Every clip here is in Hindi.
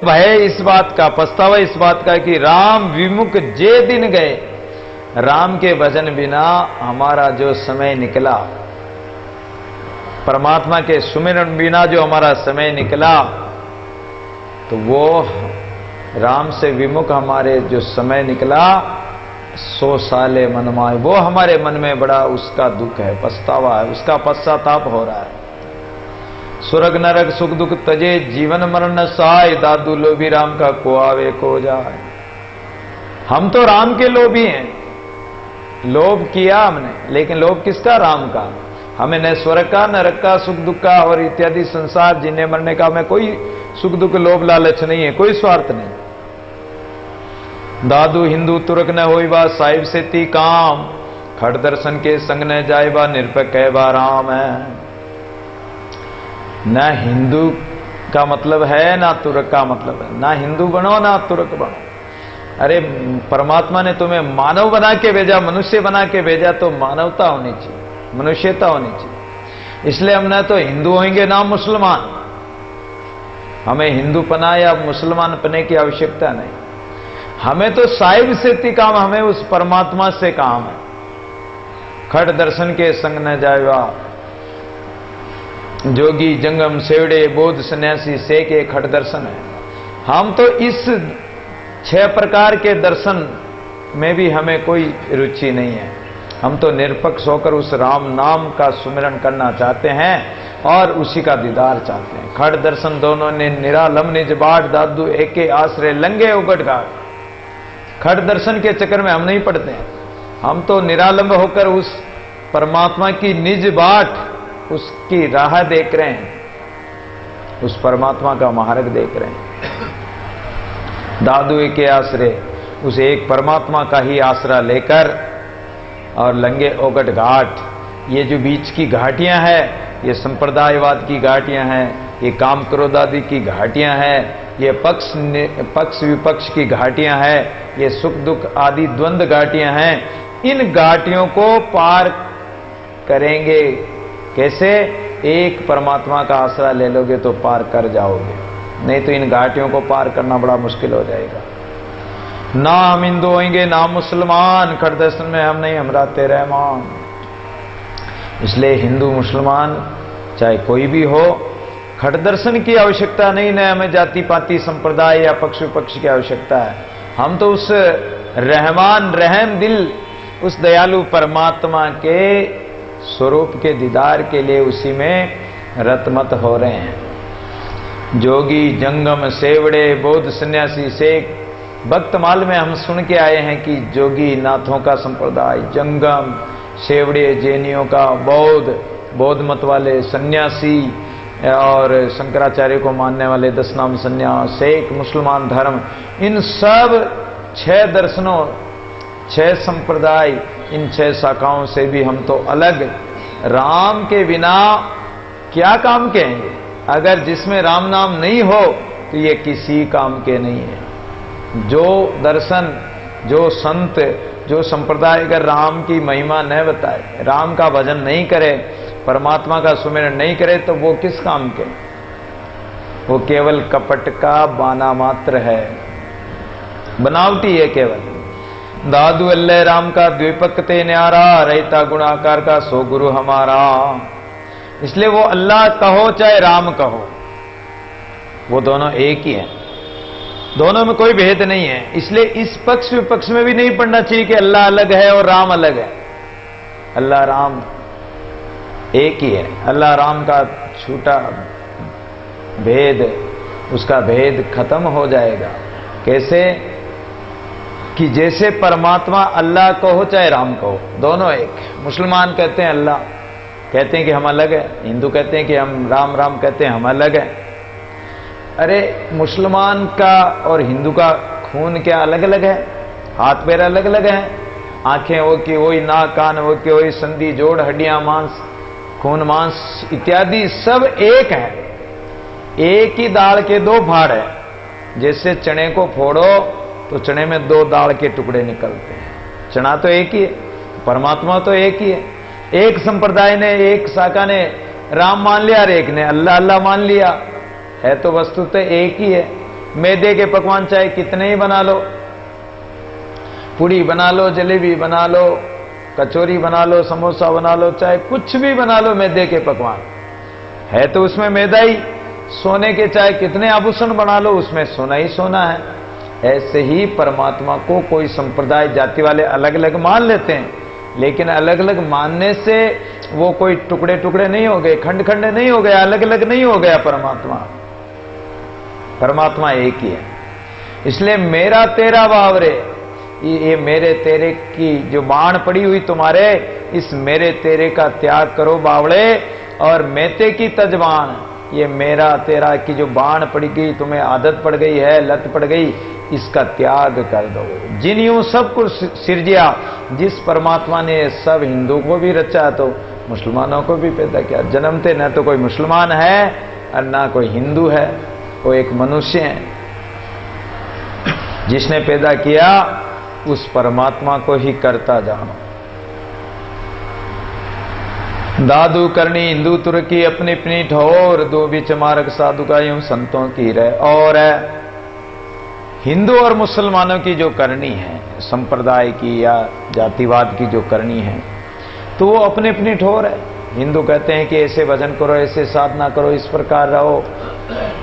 भय इस बात का, पछतावा इस बात का कि राम विमुख जे दिन गए, राम के भजन बिना हमारा जो समय निकला, परमात्मा के सुमिरन बिना जो हमारा समय निकला, तो वो राम से विमुख हमारे जो समय निकला 100 साले मनमाए, वो हमारे मन में बड़ा उसका दुख है, पछतावा है, उसका पश्चाताप हो रहा है। स्वर्ग नरक सुख दुख तजे, जीवन मरण सहाय, दादू लोभी राम का को आवे को जाए। हम तो राम के लोभी हैं, लोभ किया हमने, लेकिन लोभ किसका? राम का। हमें न स्वर्ग का, नरक का, सुख दुख का और इत्यादि संसार जीने मरने का हमें कोई सुख दुख लोभ लालच नहीं है, कोई स्वार्थ नहीं। दादू हिंदू तुरक न होइबा, साहिब से ती काम, खड़ दर्शन के संग न जाएबा, निरपक कहबा राम है। ना हिंदू का मतलब है, ना तुरक का मतलब है। ना हिंदू बनो, ना तुरक बनो। अरे परमात्मा ने तुम्हें मानव बना के भेजा, मनुष्य बना के भेजा, तो मानवता होनी चाहिए, मनुष्यता होनी चाहिए। इसलिए हम ना तो हिंदू होंगे ना मुसलमान। हमें हिंदू पना या मुसलमान पने की आवश्यकता नहीं। हमें तो साहिब से काम, हमें उस परमात्मा से काम है। खड़ दर्शन के संग न जाएगा, जोगी जंगम सेवड़े बोध सन्यासी से के खड़ दर्शन है। हम तो इस 6 प्रकार के दर्शन में भी हमें कोई रुचि नहीं है। हम तो निरपक्ष होकर उस राम नाम का सुमिरन करना चाहते हैं और उसी का दीदार चाहते हैं। खड़ दर्शन दोनों ने निरालम निज बाट, दादू एके आश्रय लंगे उगट घाट। खड़ दर्शन के चक्कर में हम नहीं पड़ते हैं। हम तो निरालंब होकर उस परमात्मा की निज बाट, उसकी राह देख रहे हैं, उस परमात्मा का मार्ग देख रहे हैं। दादू एक आश्रय, उस एक परमात्मा का ही आसरा लेकर, और लंगे ओगट घाट, ये जो बीच की घाटियां हैं, ये संप्रदायवाद की घाटियां हैं, ये काम क्रोध आदि की घाटियां हैं, ये पक्ष विपक्ष की घाटियां हैं, ये सुख दुख आदि द्वंद्व घाटियां हैं। इन घाटियों को पार करेंगे कैसे? एक परमात्मा का आसरा ले लोगे तो पार कर जाओगे, नहीं तो इन घाटियों को पार करना बड़ा मुश्किल हो जाएगा। ना हम हिंदू होंगे ना मुसलमान, खड़ दर्शन में हम नहीं, हमरा तेरे मान। इसलिए हिंदू मुसलमान चाहे कोई भी हो, खड़ दर्शन की आवश्यकता नहीं, न हमें जाति पाति संप्रदाय या पक्ष विपक्ष की आवश्यकता है। हम तो उस रहमान रहम दिल, उस दयालु परमात्मा के स्वरूप के दीदार के लिए उसी में रतमत हो रहे हैं। जोगी जंगम सेवड़े बोध सन्यासी शेख, भक्तमाल में हम सुन के आए हैं कि जोगी नाथों का संप्रदाय, जंगम सेवड़े जैनियों का, बौद्ध मत वाले सन्यासी और शंकराचार्य को मानने वाले 10 नाम सन्यास, शेख मुसलमान धर्म, इन सब 6 दर्शनों, 6 संप्रदाय, इन 6 शाखाओं से भी हम तो अलग। राम के बिना क्या काम के हैं? अगर जिसमें राम नाम नहीं हो तो ये किसी काम के नहीं है। जो दर्शन, जो संत, जो संप्रदाय अगर राम की महिमा न बताए, राम का भजन नहीं करे, परमात्मा का सुमिरन नहीं करे, तो वो किस काम के? वो केवल कपट का बाना मात्र है, बनावटी है केवल। दादू अल्लाह राम का द्विपक ते न्यारा, रहता गुणाकार का सो गुरु हमारा। इसलिए वो अल्लाह कहो चाहे राम कहो, वो दोनों एक ही हैं, दोनों में कोई भेद नहीं है। इसलिए इस पक्ष विपक्ष में भी नहीं पढ़ना चाहिए कि अल्लाह अलग है और राम अलग है। अल्लाह राम एक ही है। अल्लाह राम का छूटा भेद, उसका भेद खत्म हो जाएगा। कैसे? कि जैसे परमात्मा अल्लाह कहो चाहे राम कहो, दोनों एक। मुसलमान कहते हैं अल्लाह, कहते हैं कि हम अलग है। हिंदू कहते हैं कि हम राम राम कहते हैं, हम अलग है। अरे मुसलमान का और हिंदू का खून क्या अलग अलग है? हाथ पैर अलग अलग हैं, आंखें वो की वही, नाक कान वो की वही, संधि जोड़ हड्डियां मांस खून मांस इत्यादि सब एक है। एक ही दाल के 2 भाड़ है। जैसे चने को फोड़ो तो चने में 2 दाल के टुकड़े निकलते हैं। चना तो एक ही है, परमात्मा तो एक ही है। एक संप्रदाय ने, एक शाखा ने राम मान लिया और एक ने अल्लाह अल्लाह मान लिया, है तो वस्तुतः एक ही है। मैदे के पकवान चाहे कितने ही बना लो, पूड़ी बना लो, जलेबी बना लो, कचौरी बना लो, समोसा बना लो, चाहे कुछ भी बना लो, मैदे के पकवान है तो उसमें मैदा ही। सोने के चाहे कितने आभूषण बना लो, उसमें सोना ही सोना है। ऐसे ही परमात्मा को कोई संप्रदाय जाति वाले अलग अलग मान लेते हैं, लेकिन अलग अलग मानने से वो कोई टुकड़े टुकड़े नहीं हो गए, खंड खंड नहीं हो गया, अलग अलग नहीं हो गया। परमात्मा एक ही है। इसलिए मेरा तेरा बावरे, ये मेरे तेरे की जो बाण पड़ी हुई तुम्हारे, इस मेरे तेरे का त्याग करो बावड़े, और मेते की तजबान, ये मेरा तेरा की जो बाण पड़ गई, तुम्हें आदत पड़ गई है, लत पड़ गई, इसका त्याग कर दो। जिन यूं सब कुछ सिरजिया, जिस परमात्मा ने सब हिंदू को भी रचा तो मुसलमानों को भी पैदा किया। जन्मते न तो कोई मुसलमान है और ना कोई हिंदू है, वो एक मनुष्य है। जिसने पैदा किया उस परमात्मा को ही करता जानो। दादू करनी हिंदू तुर्की अपनी अपनी ठोर, दो बीच मार्ग साधु का यूं संतों की रह। और हिंदू और मुसलमानों की जो करनी है, संप्रदाय की या जातिवाद की जो करनी है, तो वो अपनी अपनी ठोर है। हिंदू कहते हैं कि ऐसे भजन करो, ऐसे साधना करो, इस प्रकार रहो,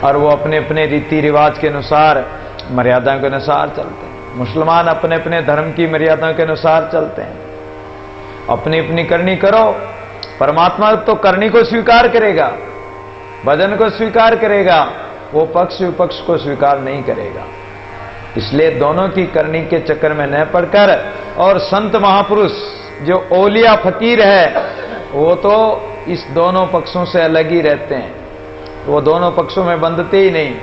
और वो अपने अपने रीति रिवाज के अनुसार, मर्यादा के अनुसार चलते हैं। मुसलमान अपने अपने धर्म की मर्यादाओं के अनुसार चलते हैं। अपनी अपनी करनी करो। परमात्मा तो करनी को स्वीकार करेगा, भजन को स्वीकार करेगा, वो पक्ष विपक्ष को स्वीकार नहीं करेगा। इसलिए दोनों की करनी के चक्कर में न पड़कर, और संत महापुरुष जो औलिया फकीर है, वो तो इस दोनों पक्षों से अलग ही रहते हैं, वो दोनों पक्षों में बंधते ही नहीं।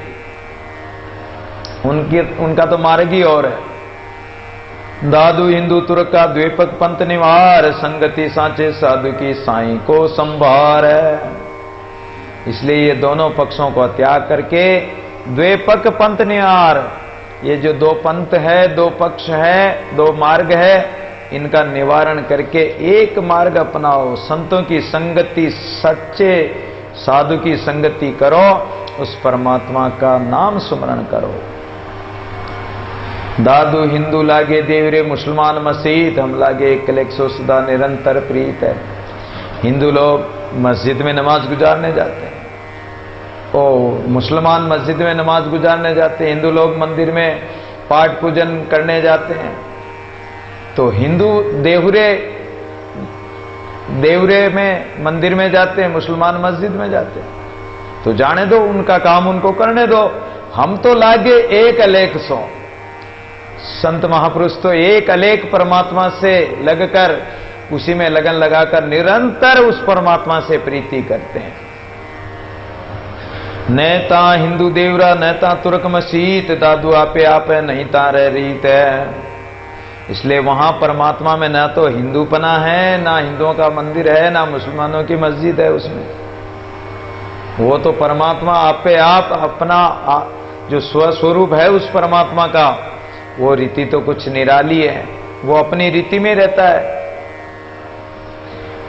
उनका तो मार्ग ही और है। दादू हिंदू तुर्क का द्विपक पंथ निवार, संगति सांचे साधु की साईं को संभार है। इसलिए ये दोनों पक्षों को त्याग करके द्विपक पंथ निवार, ये जो दो पंथ है, दो पक्ष है, दो मार्ग है, इनका निवारण करके एक मार्ग अपनाओ। संतों की संगति, सच्चे साधु की संगति करो, उस परमात्मा का नाम स्मरण करो। दादू हिंदू लागे देवरे, मुसलमान मसीत, हम लागे कलेक सो सदा निरंतर प्रीत है। हिंदू लोग मस्जिद में नमाज गुजारने जाते हैं, ओ मुसलमान मस्जिद में नमाज गुजारने जाते हैं, हिंदू लोग मंदिर में पाठ पूजन करने जाते हैं। तो हिंदू देवरे में मंदिर में जाते हैं, मुसलमान मस्जिद में जाते हैं। तो जाने दो, उनका काम उनको करने दो। हम तो लागे एक अलेख सो। संत महापुरुष तो एक अलेख परमात्मा से लगकर, उसी में लगन लगाकर निरंतर उस परमात्मा से प्रीति करते हैं। नेता हिंदू देवरा, नेता तुर्क मसीत, दादू आपे आप है, नहीं तारे रीत है। इसलिए वहां परमात्मा में ना तो हिंदूपना है, ना हिंदुओं का मंदिर है, ना मुसलमानों की मस्जिद है उसमें। वो तो परमात्मा आपे आप, अपना जो स्वस्वरूप है उस परमात्मा का, वो रीति तो कुछ निराली है, वो अपनी रीति में रहता है।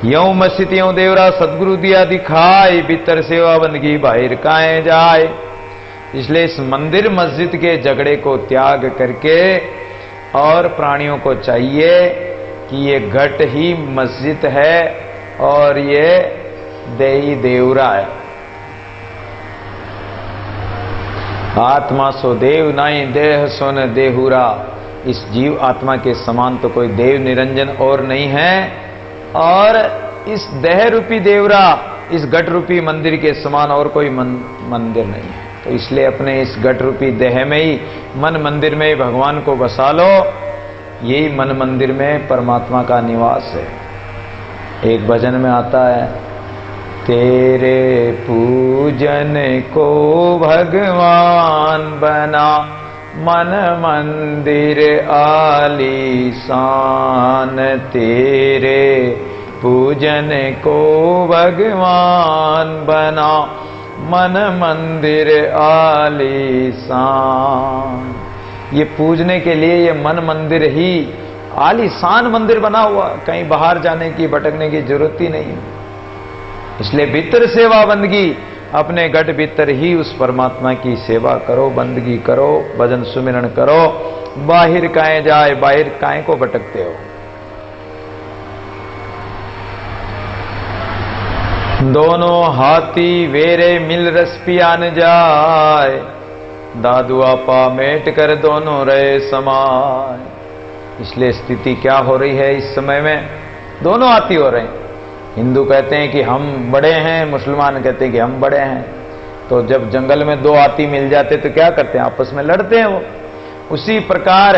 यऊ मस्जिद यऊ देवरा, सदगुरु दिया दिखाई, भीतर सेवा बंदगी बाहर काए जाए। इसलिए इस मंदिर मस्जिद के झगड़े को त्याग करके, और प्राणियों को चाहिए कि ये घट ही मस्जिद है और ये देही देवरा है। आत्मा सो देव नाई, देह सो न देहुरा। इस जीव आत्मा के समान तो कोई देव निरंजन और नहीं है, और इस देह रूपी देवरा, इस घट रूपी मंदिर के समान और कोई मंदिर नहीं है। तो इसलिए अपने इस घट रूपी देह में ही, मन मंदिर में ही भगवान को बसा लो। यही मन मंदिर में परमात्मा का निवास है। एक भजन में आता है, तेरे पूजन को भगवान बना, मन मंदिर आलीशान। तेरे पूजन को भगवान बना, मन मंदिर आलीशान। ये पूजने के लिए ये मन मंदिर ही आलीशान मंदिर बना हुआ, कहीं बाहर जाने की, भटकने की जरूरत ही नहीं। इसलिए भीतर सेवा बंदगी, अपने गढ़ भीतर ही उस परमात्मा की सेवा करो, बंदगी करो, भजन सुमिरन करो। बाहिर काहे जाए, बाहिर काहे को भटकते हो। दोनों हाथी वेरे मिल रस पियान जाए, दादू आपा मेट कर दोनों रहे समाय। इसलिए स्थिति क्या हो रही है इस समय में, दोनों हाथी हो रहे हैं। हिंदू कहते हैं कि हम बड़े हैं, मुसलमान कहते हैं कि हम बड़े हैं। तो जब जंगल में दो हाथी मिल जाते तो क्या करते हैं, आपस में लड़ते हैं वो। उसी प्रकार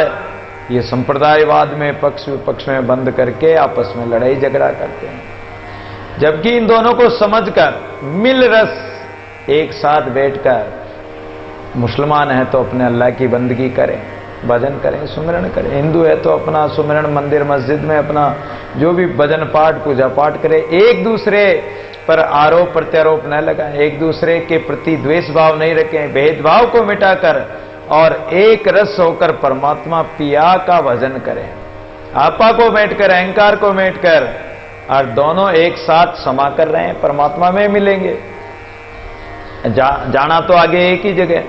ये संप्रदायवाद में पक्ष विपक्ष में बंद करके आपस में लड़ाई झगड़ा करते हैं। जबकि इन दोनों को समझकर मिल रस एक साथ बैठकर, मुसलमान है तो अपने अल्लाह की बंदगी करें, भजन करें, सुमिरन करें। हिंदू है तो अपना सुमिरन मंदिर मस्जिद में अपना जो भी भजन पाठ पूजा पाठ करे। एक दूसरे पर आरोप प्रत्यारोप न लगाएं, एक दूसरे के प्रति द्वेष भाव नहीं रखें, भेदभाव को मिटाकर और एक रस होकर परमात्मा पिया का भजन करें। आपा को बैठकर, अहंकार को बैठकर, और दोनों एक साथ समा कर रहे हैं, परमात्मा में मिलेंगे। जाना तो आगे एक ही जगह।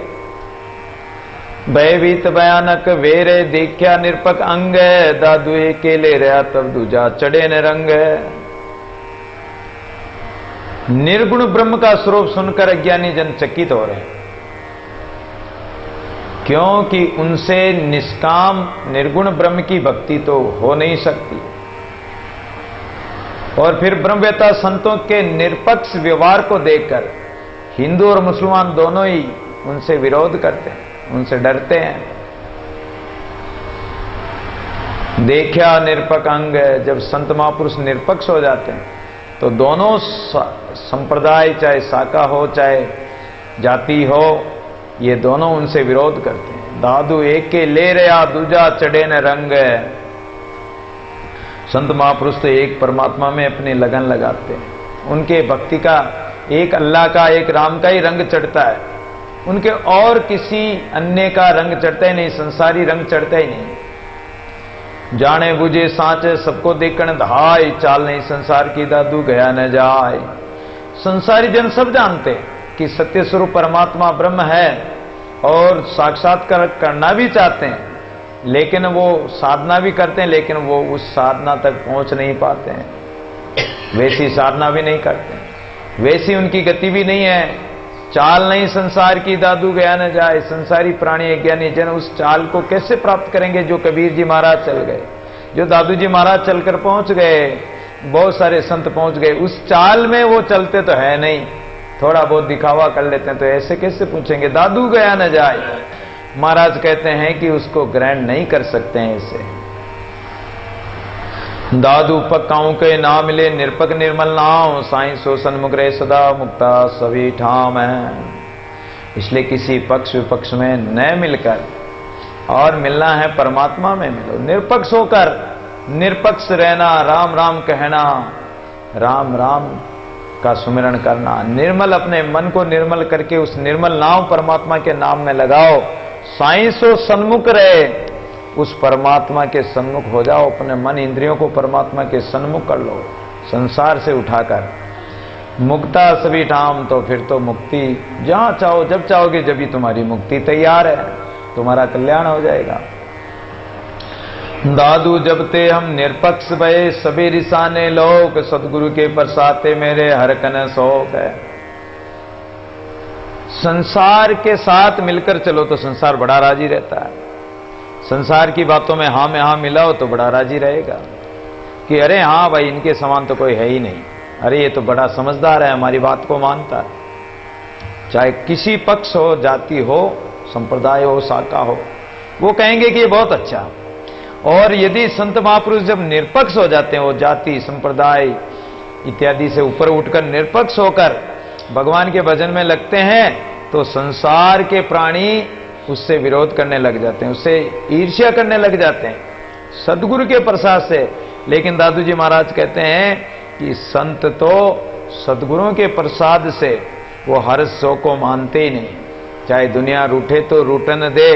भयभीत भयानक वेरे देखा निरपक अंग, दादू अकेले रहा तब दूजा चढ़े न रंग। निर्गुण ब्रह्म का स्वरूप सुनकर अज्ञानी जन चकित हो रहे हैं, क्योंकि उनसे निष्काम निर्गुण ब्रह्म की भक्ति तो हो नहीं सकती। और फिर ब्रह्मवेता संतों के निरपक्ष व्यवहार को देखकर हिंदू और मुसलमान दोनों ही उनसे विरोध करते हैं, उनसे डरते हैं। देखा निरपक अंग, जब संत महापुरुष निरपक्ष हो जाते हैं तो दोनों संप्रदाय, चाहे शाखा हो चाहे जाति हो, ये दोनों उनसे विरोध करते हैं। दादू एक के ले रहा दूजा चढ़े न रंग। संत महापुरुष तो एक परमात्मा में अपनी लगन लगाते हैं। उनके भक्ति का एक अल्लाह का, एक राम का ही रंग चढ़ता है, उनके और किसी अन्य का रंग चढ़ता ही नहीं, संसारी रंग चढ़ता ही नहीं। जाने बुझे सांचे सबको देखण धाय, चाल नहीं संसार की दादू गया न जाए। संसारी जन सब जानते हैं कि सत्य स्वरूप परमात्मा ब्रह्म है और साक्षात्कार करना भी चाहते हैं, लेकिन वो साधना भी करते हैं, लेकिन वो उस साधना तक पहुंच नहीं पाते हैं। वैसी साधना भी नहीं करते, वैसी उनकी गति भी नहीं है। चाल नहीं संसार की दादू गया न जाए। संसारी प्राणी अज्ञानी जन उस चाल को कैसे प्राप्त करेंगे जो कबीर जी महाराज चल गए, जो दादू जी महाराज चलकर पहुंच गए, बहुत सारे संत पहुंच गए। उस चाल में वो चलते तो है नहीं, थोड़ा बहुत दिखावा कर लेते हैं, तो ऐसे कैसे पूछेंगे दादू गया न जाए। महाराज कहते हैं कि उसको ग्रहण नहीं कर सकते हैं ऐसे। दादू पक्काओं के ना मिले निरपक निर्मल नाम, साईं सो सन्मुख रहे सदा मुक्ता सभी ठाम है। इसलिए किसी पक्ष विपक्ष में न मिलकर और मिलना है परमात्मा में मिलो। निरपक्ष होकर निरपक्ष रहना, राम राम कहना, राम राम का सुमिरन करना, निर्मल अपने मन को निर्मल करके उस निर्मल नाम परमात्मा के नाम में लगाओ। साईं सो सन्मुख रहे, उस परमात्मा के सन्मुख हो जाओ। अपने मन इंद्रियों को परमात्मा के सन्मुख कर लो, संसार से उठाकर। मुक्ता सभी ठाम, तो फिर तो मुक्ति जहां चाहो जब चाहोगे, जब भी तुम्हारी मुक्ति तैयार है, तुम्हारा कल्याण हो जाएगा। दादू जब ते हम निरपक्ष भये, सभी रिसाने लोग, सदगुरु के प्रसाते मेरे हर कन शोक है। संसार के साथ मिलकर चलो तो संसार बड़ा राजी रहता है। संसार की बातों में हाँ में हाँ मिलाओ तो बड़ा राजी रहेगा कि अरे हाँ भाई, इनके समान तो कोई है ही नहीं, अरे ये तो बड़ा समझदार है, हमारी बात को मानता है। चाहे किसी पक्ष हो, जाति हो, संप्रदाय हो, शाखा हो, वो कहेंगे कि ये बहुत अच्छा। और यदि संत महापुरुष जब निरपक्ष हो जाते हैं, वो जाति संप्रदाय इत्यादि से ऊपर उठकर निरपक्ष होकर भगवान के भजन में लगते हैं, तो संसार के प्राणी उससे विरोध करने लग जाते हैं, उससे ईर्ष्या करने लग जाते हैं सदगुरु के प्रसाद से। लेकिन दादू जी महाराज कहते हैं कि संत तो सदगुरुओं के प्रसाद से वो हर सो को मानते ही नहीं, चाहे दुनिया रूठे तो रूठन दे।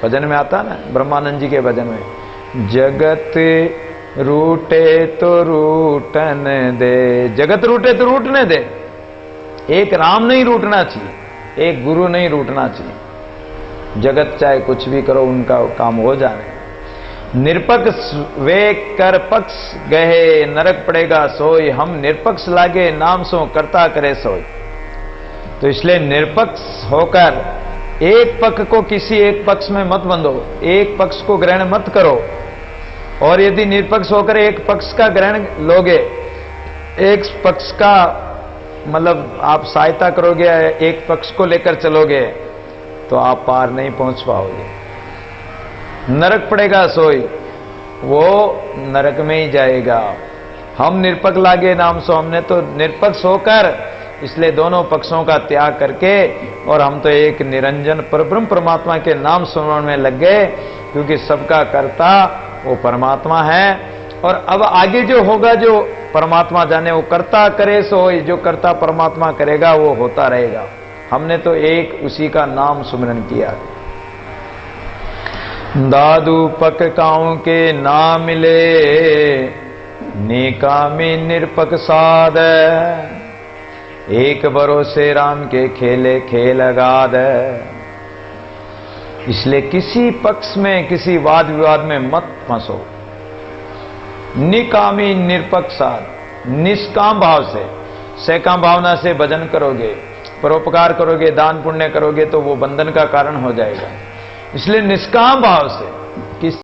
भजन में आता ना, ब्रह्मानंद जी के भजन में, जगत रूठे तो रूठन दे, जगत रूठे तो रूठने दे। एक राम नहीं रूठना चाहिए, एक गुरु नहीं रूठना चाहिए। जगत चाहे कुछ भी करो, उनका काम हो जाने। निरपक्ष वे कर पक्ष गए, नरक पड़ेगा सोई। हम निरपक्ष लागे, नाम सो करता करे सोई। तो इसलिए निरपक्ष होकर एक पक्ष को किसी एक पक्ष में मत बंधो, एक पक्ष को ग्रहण मत करो। और यदि निरपक्ष होकर एक पक्ष का ग्रहण लोगे, एक पक्ष का मतलब आप सहायता करोगे, एक पक्ष को लेकर चलोगे, तो आप पार नहीं पहुंच पाओगे। नरक पड़ेगा सोई, वो नरक में ही जाएगा। हम निरपक्ष लागे नाम सो, हमने तो निरपक्ष होकर इसलिए दोनों पक्षों का त्याग करके, और हम तो एक निरंजन परब्रह्म परमात्मा के नाम सुनने में लग गए, क्योंकि सबका कर्ता वो परमात्मा है। और अब आगे जो होगा, जो परमात्मा जाने, वो करता करे सोई। जो करता परमात्मा करेगा वो होता रहेगा। हमने तो एक उसी का नाम सुमिरन किया। दादू पक काऊ के ना मिले, नेकामी निरपक साध। एक भरोसे राम के खेले खेल अगाध। इसलिए किसी पक्ष में, किसी वाद विवाद में मत फंसो। निकामी निरपक्ष साध, निष्काम भाव से, सकाम भावना से भजन करोगे, परोपकार करोगे, दान पुण्य करोगे, तो वो बंधन का कारण हो जाएगा। इसलिए निष्काम भाव से किस